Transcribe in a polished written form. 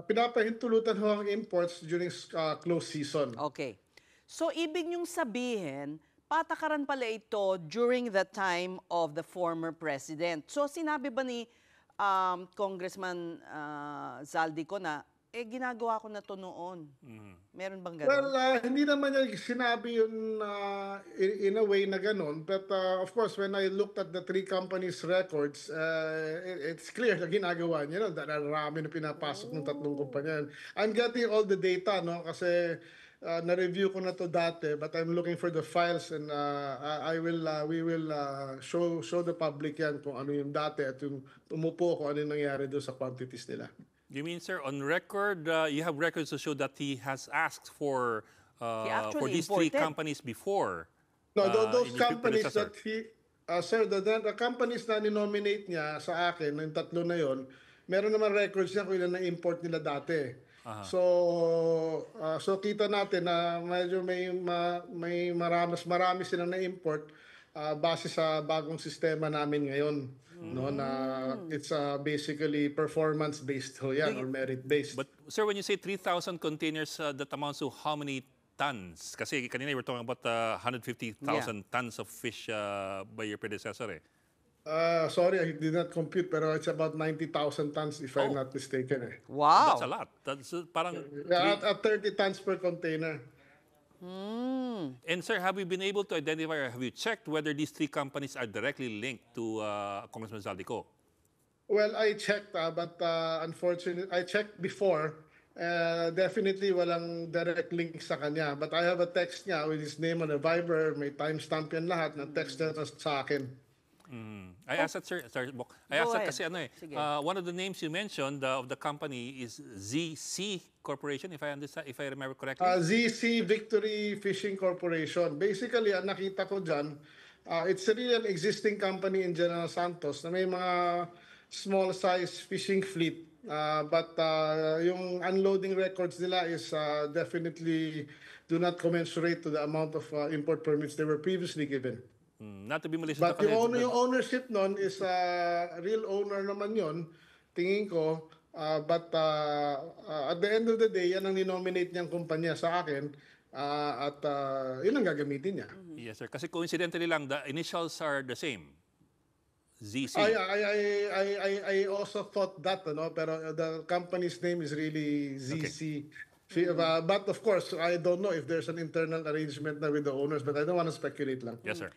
Pinapahintulutan ho ang imports during close season. Okay. So, ibig niyong sabihin, patakaran pala ito during the time of the former president. So, sinabi ba ni Congressman Zaldico na, ginagawa ko na to noon. Meron bang Well, gano'n? hindi naman niya sinabi yun in a way na ganun. But of course, when I looked at the three companies' records, it's clear na ginagawa niya. No? Marami na pinapasok ng tatlong kumpanya. I'm getting all the data, no? Kasi na-review ko na to dati, but I'm looking for the files and we will show the public yan kung ano yung dati at yung tumupo kung ano yung nangyari doon sa quantities nila. You mean, sir, on record, you have records to show that he has asked for these three companies before? No, those companies that sir, the companies na ninominate niya sa akin, yung tatlo na yon, meron naman records niya kung ilan na-import nila dati. So kita natin na medyo may marami silang na-import base sa bagong sistema namin ngayon. No, na it's basically performance-based ho yan, or merit-based. But sir, when you say 3,000 containers, that amounts to how many tons? Kasi kanina we were talking about 150,000 tons of fish by your predecessor. Sorry, I did not compute, pero it's about 90,000 tons if I'm not mistaken. Wow! That's a lot. That's parang... At 30 tons per container. And sir, have you been able to identify, or have you checked whether these three companies are directly linked to Congressman Zaldico? Well, I checked, but unfortunately, I checked before. Definitely walang direct link sa kanya. But I have a text niya with his name on a Viber, may timestamp yan lahat, na text niya sa akin. I asked that, sir. Sorry, Bok. I asked that kasi one of the names you mentioned of the company is ZC Corporation, if I remember correctly. ZC Victory Fishing Corporation. Basically, ang nakita ko dyan, it's really an existing company in General Santos na may mga small size fishing fleet. But yung unloading records nila is definitely do not commensurate to the amount of import permits they were previously given. Not to be malicious. But yung ownership nun is real owner naman yon, tingin ko. But at the end of the day, yan ang ninominate niyang kumpanya sa akin at yun ang gagamitin niya. Yes, sir. Kasi coincidentally lang, the initials are the same. ZC. I also thought that, pero the company's name is really ZC. But of course, I don't know if there's an internal arrangement na with the owners, but I don't want to speculate lang. Yes, sir.